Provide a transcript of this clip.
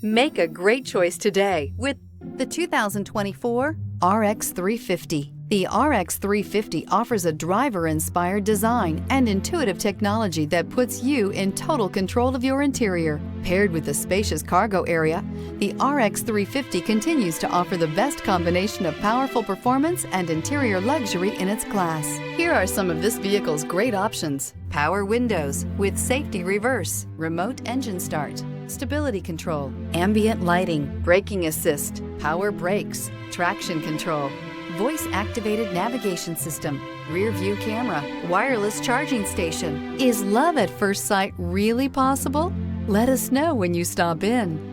Make a great choice today with the 2024 RX 350. The RX 350 offers a driver-inspired design and intuitive technology that puts you in total control of your interior. Paired with a spacious cargo area, the RX 350 continues to offer the best combination of powerful performance and interior luxury in its class. Here are some of this vehicle's great options: power windows with safety reverse, remote engine start, stability control, ambient lighting, braking assist, power brakes, traction control, voice-activated navigation system, rear view camera, wireless charging station. Is love at first sight really possible? Let us know when you stop in.